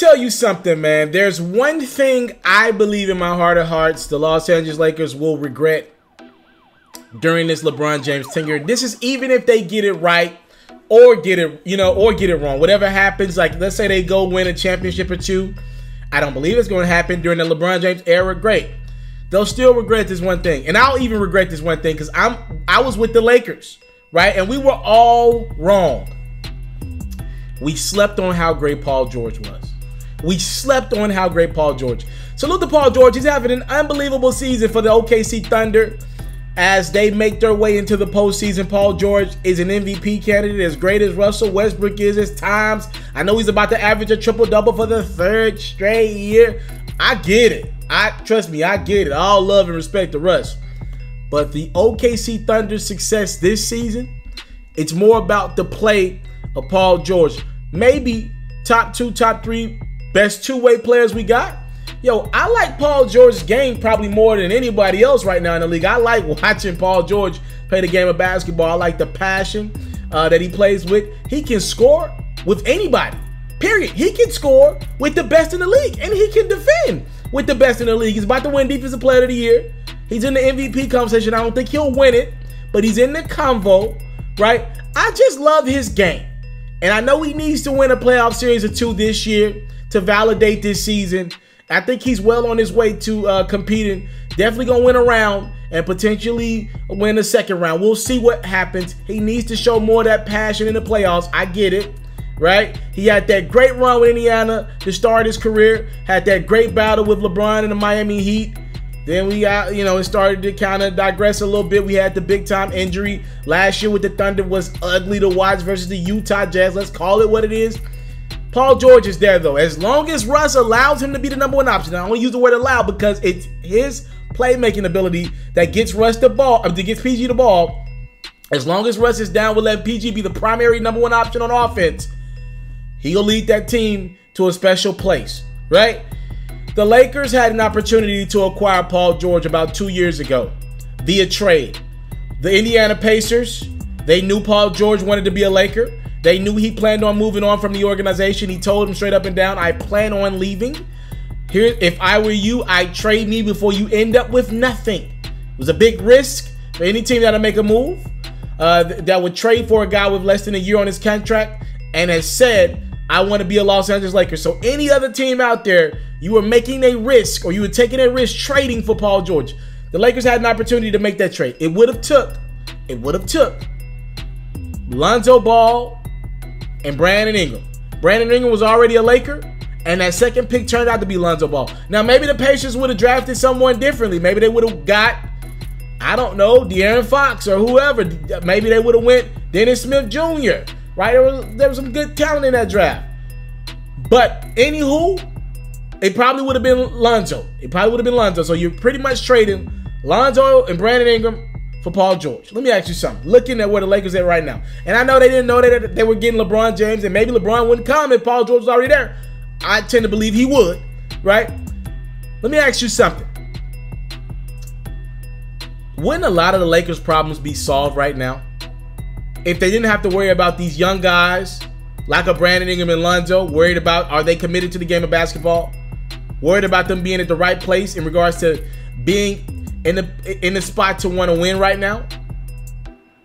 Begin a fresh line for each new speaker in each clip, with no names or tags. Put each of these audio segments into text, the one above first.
tell you something, man. There's one thing I believe in my heart of hearts the Los Angeles Lakers will regret during this LeBron James tenure. This is even if they get it right or get it, or get it wrong. Whatever happens, like let's say they go win a championship or two. I don't believe it's going to happen during the LeBron James era. Great. They'll still regret this one thing. And I'll even regret this one thing because I was with the Lakers, right? And we were all wrong. We slept on how great Paul George was. We slept on how great Paul George. Salute to Paul George. He's having an unbelievable season for the OKC Thunder as they make their way into the postseason. Paul George is an MVP candidate as great as Russell Westbrook is at times. I know he's about to average a triple-double for the 3rd straight year. I get it. Trust me, I get it. All love and respect to Russ. But the OKC Thunder's success this season, it's more about the play of Paul George. Maybe top 2, top 3 best two-way players we got. Yo, I like Paul George's game probably more than anybody else right now in the league. I like watching Paul George play the game of basketball. I like the passion that he plays with. He can score with anybody, period. He can score with the best in the league, and he can defend with the best in the league. He's about to win Defensive Player of the Year. He's in the MVP conversation. I don't think he'll win it, but he's in the convo, right? I just love his game. And I know he needs to win a playoff series or 2 this year to validate this season. I think he's well on his way to competing. Definitely going to win a round and potentially win a second round. We'll see what happens. He needs to show more of that passion in the playoffs. I get it, right? He had that great run with Indiana to start his career. Had that great battle with LeBron in the Miami Heat. Then we got, it started to kind of digress a little bit. We had the big-time injury. Last year with the Thunder was ugly to watch versus the Utah Jazz. Let's call it what it is. Paul George is there, though. As long as Russ allows him to be the #1 option. I only use the word allow because it's his playmaking ability that gets Russ the ball, that gets PG the ball. As long as Russ is down with letting PG be the primary #1 option on offense, he'll lead that team to a special place, right? The Lakers had an opportunity to acquire Paul George about 2 years ago via trade. The Indiana Pacers, they knew Paul George wanted to be a Laker. They knew he planned on moving on from the organization. He told them straight up and down, I plan on leaving. Here, if I were you, I'd trade me before you end up with nothing. It was a big risk for any team that'll make a move that would trade for a guy with less than a year on his contract and has said, I want to be a Los Angeles Lakers. So any other team out there, you were making a risk or you were taking a risk trading for Paul George. The Lakers had an opportunity to make that trade. It would have took Lonzo Ball and Brandon Ingram. Brandon Ingram was already a Laker, and that second pick turned out to be Lonzo Ball. Now, maybe the Pacers would have drafted someone differently. Maybe they would have got, I don't know, De'Aaron Fox or whoever. Maybe they would have went Dennis Smith Jr., right? There was some good talent in that draft. But anywho, it probably would have been Lonzo. So you're pretty much trading Lonzo and Brandon Ingram for Paul George. Let me ask you something. Looking at where the Lakers are at right now. And I know they didn't know that they were getting LeBron James, and maybe LeBron wouldn't come if Paul George was already there. I tend to believe he would, right? Let me ask you something. Wouldn't a lot of the Lakers' problems be solved right now if they didn't have to worry about these young guys like a Brandon Ingram and Lonzo, worried about are they committed to the game of basketball, worried about them being at the right place in regards to being in the spot to want to win right now?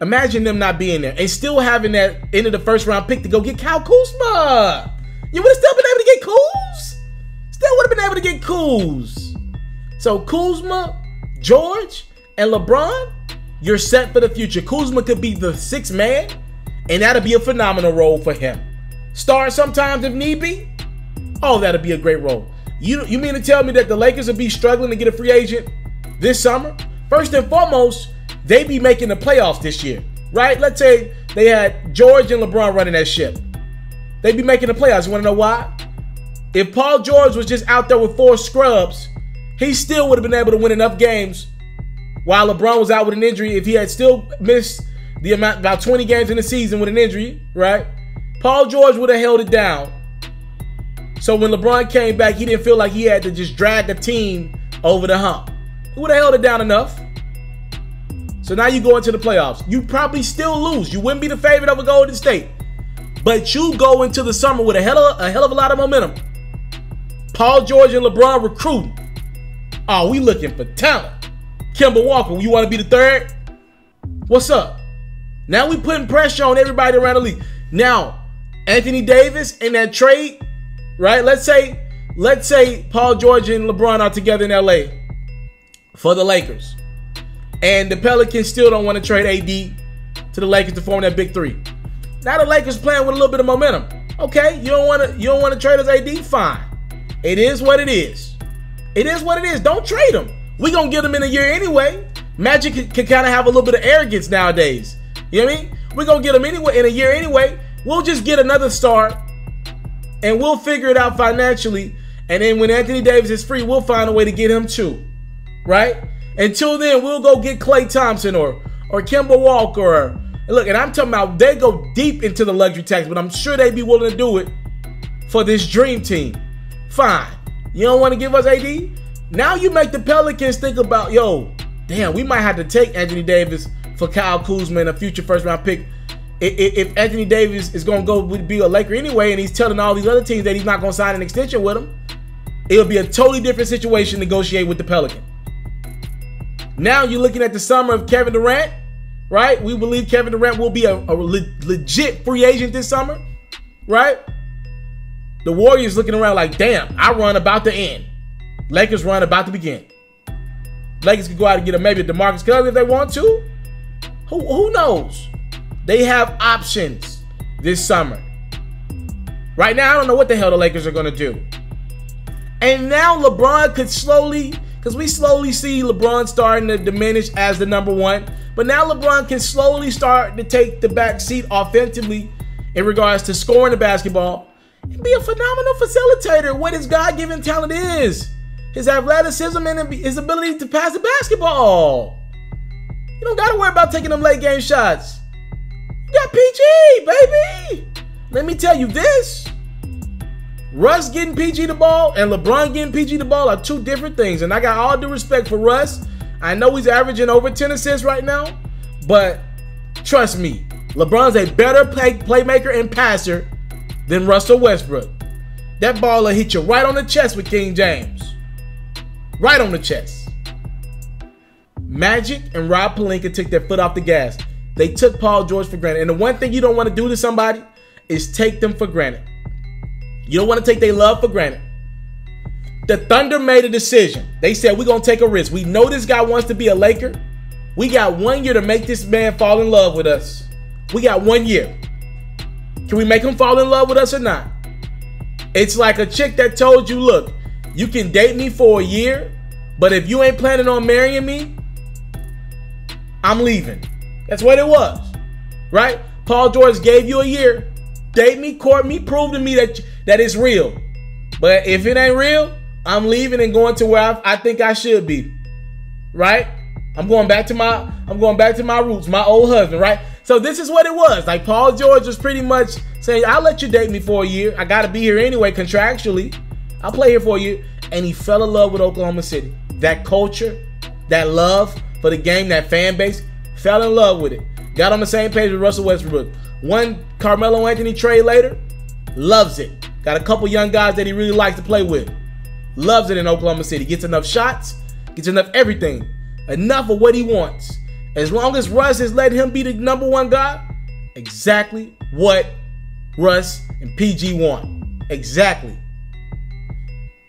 Imagine them not being there and still having that end of the first round pick to go get Kyle Kuzma. You would have still been able to get Kuz. Still would have been able to get Kuz. So Kuzma, George, and LeBron, you're set for the future. Kuzma could be the 6th man, and that'll be a phenomenal role for him. Start sometimes if need be. Oh, that'll be a great role. You mean to tell me that the Lakers will be struggling to get a free agent this summer? First and foremost, they be making the playoffs this year, right? Let's say they had George and LeBron running that ship. They'd be making the playoffs. You want to know why? If Paul George was just out there with 4 scrubs, he still would have been able to win enough games while LeBron was out with an injury. If he had still missed the amount, about 20 games in the season with an injury, right? Paul George would have held it down. So when LeBron came back, he didn't feel like he had to just drag the team over the hump. He would have held it down enough. So now you go into the playoffs. You probably still lose. You wouldn't be the favorite over Golden State. But you go into the summer with a hell of a lot of momentum. Paul George and LeBron recruiting. Oh, we looking for talent. Kemba Walker, you want to be the third? What's up? Now we putting pressure on everybody around the league. Now, Anthony Davis in that trade, right? Let's say Paul George and LeBron are together in LA for the Lakers. And the Pelicans still don't want to trade AD to the Lakers to form that big three. Now the Lakers playing with a little bit of momentum. Okay, you don't want to trade us AD? Fine. It is what it is. It is what it is. Don't trade him. We're going to get him in a year anyway. Magic can kind of have a little bit of arrogance nowadays. You know what I mean? We're going to get him anyway in a year anyway. We'll just get another star and we'll figure it out financially. And then when Anthony Davis is free, we'll find a way to get him too. Right? Until then, we'll go get Klay Thompson or Kemba Walker. Look, and I'm talking about they go deep into the luxury tax, but I'm sure they'd be willing to do it for this dream team. Fine. You don't want to give us AD? Now you make the Pelicans think about, yo, damn, we might have to take Anthony Davis for Kyle Kuzma and a future first-round pick. If Anthony Davis is going to go be a Laker anyway and he's telling all these other teams that he's not going to sign an extension with them, it'll be a totally different situation to negotiate with the Pelicans. Now you're looking at the summer of Kevin Durant, right? We believe Kevin Durant will be a legit free agent this summer, right? The Warriors looking around like, damn, our run about to end. Lakers run about to begin. Lakers could go out and get maybe a DeMarcus Cousins if they want to. Who knows? They have options this summer. Right now, I don't know what the hell the Lakers are going to do. And now LeBron could slowly, because we slowly see LeBron starting to diminish as the number one. But now LeBron can slowly start to take the back seat offensively in regards to scoring the basketball and be a phenomenal facilitator. What his God-given talent is. His athleticism and his ability to pass the basketball. You don't got to worry about taking them late game shots. You got PG, baby. Let me tell you this. Russ getting PG the ball and LeBron getting PG the ball are two different things. And I got all due respect for Russ. I know he's averaging over 10 assists right now. But trust me, LeBron's a better playmaker and passer than Russell Westbrook. That ball will hit you right on the chest with King James. Right on the chest. Magic and Rob Pelinka took their foot off the gas. They took Paul George for granted. And the one thing you don't want to do to somebody is take them for granted. You don't want to take their love for granted. The Thunder made a decision. They said, we're going to take a risk. We know this guy wants to be a Laker. We got 1 year to make this man fall in love with us. We got 1 year. Can we make him fall in love with us or not? It's like a chick that told you, look, you can date me for a year, but if you ain't planning on marrying me, I'm leaving. That's what it was, right? Paul George gave you a year. Date me, court me, prove to me that it's real. But if it ain't real, I'm leaving and going to where I think I should be, right? I'm going back to my roots, my old husband, right? So this is what it was. Like Paul George was pretty much saying, I'll let you date me for a year. I got to be here anyway contractually. I'll play here for a year. And he fell in love with Oklahoma City. That culture, that love for the game, that fan base, fell in love with it. Got on the same page with Russell Westbrook. One Carmelo Anthony trade later, loves it. Got a couple young guys that he really likes to play with. Loves it in Oklahoma City. Gets enough shots, gets enough everything. Enough of what he wants. As long as Russ is letting him be the number one guy, exactly what Russ and PG want. Exactly.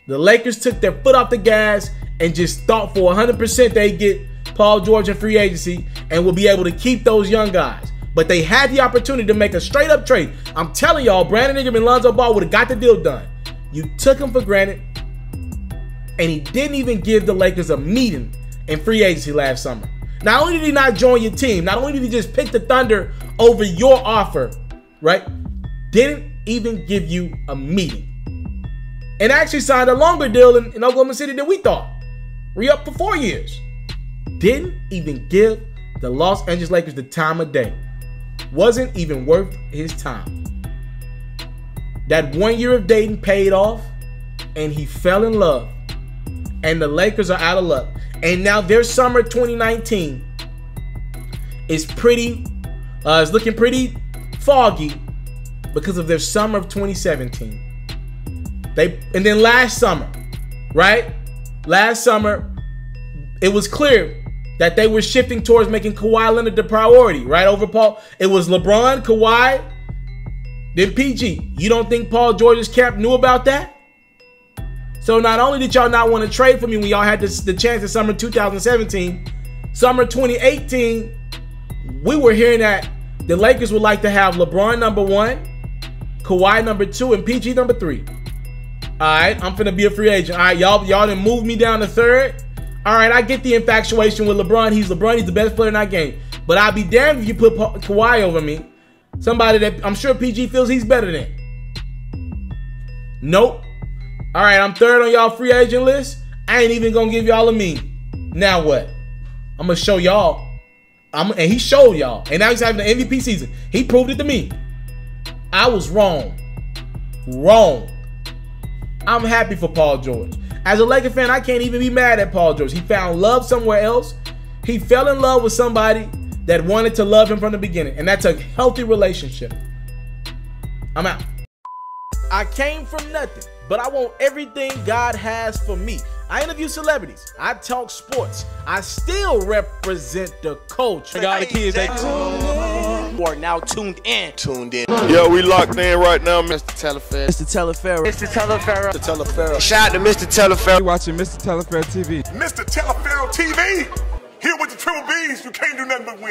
The Lakers took their foot off the gas and just thought for 100% they'd get Paul George in free agency and will be able to keep those young guys. But they had the opportunity to make a straight up trade. I'm telling y'all, Brandon Ingram and Lonzo Ball would have got the deal done. You took him for granted, and he didn't even give the Lakers a meeting in free agency last summer. Not only did he not join your team, not only did he just pick the Thunder over your offer, right? Didn't even give you a meeting. And actually signed a longer deal in Oklahoma City than we thought. Re-up for 4 years. Didn't even give the Los Angeles Lakers the time of day. Wasn't even worth his time. That 1 year of dating paid off, and he fell in love. And the Lakers are out of luck. And now their summer 2019 is looking pretty foggy because of their summer of 2017. And then last summer, right? Last summer, it was clear that they were shifting towards making Kawhi Leonard the priority, right? Over Paul. It was LeBron, Kawhi, then PG. You don't think Paul George's camp knew about that? So not only did y'all not want to trade for me when y'all had the chance in summer 2017, summer 2018, we were hearing that the Lakers would like to have LeBron number 1, Kawhi number 2, and PG number 3. All right, I'm finna be a free agent. All right, y'all done moved me down to 3rd. All right, I get the infatuation with LeBron. He's the best player in our game. But I'll be damned if you put Kawhi over me. Somebody that I'm sure PG feels he's better than. Nope. All right, I'm 3rd on y'all free agent list. I ain't even gonna give y'all a meme. Now what? I'm gonna show y'all. And he showed y'all. And now he's having an MVP season. He proved it to me. I was wrong. Wrong. I'm happy for Paul George. As a Laker fan, I can't even be mad at Paul George. He found love somewhere else. He fell in love with somebody that wanted to love him from the beginning. And that's a healthy relationship. I'm out. I came from nothing, but I want everything God has for me. I interview celebrities. I talk sports. I still represent the culture.
I got the kids. They are now tuned in.
Yo, we locked in right now, Mr.
Mr.Taliaferro.
Mr. Shout out to Mr. Taliaferro.
You're watching Mr. Taliaferro TV.
Mr. Taliaferro TV, here with the triple B's, you can't do nothing but win.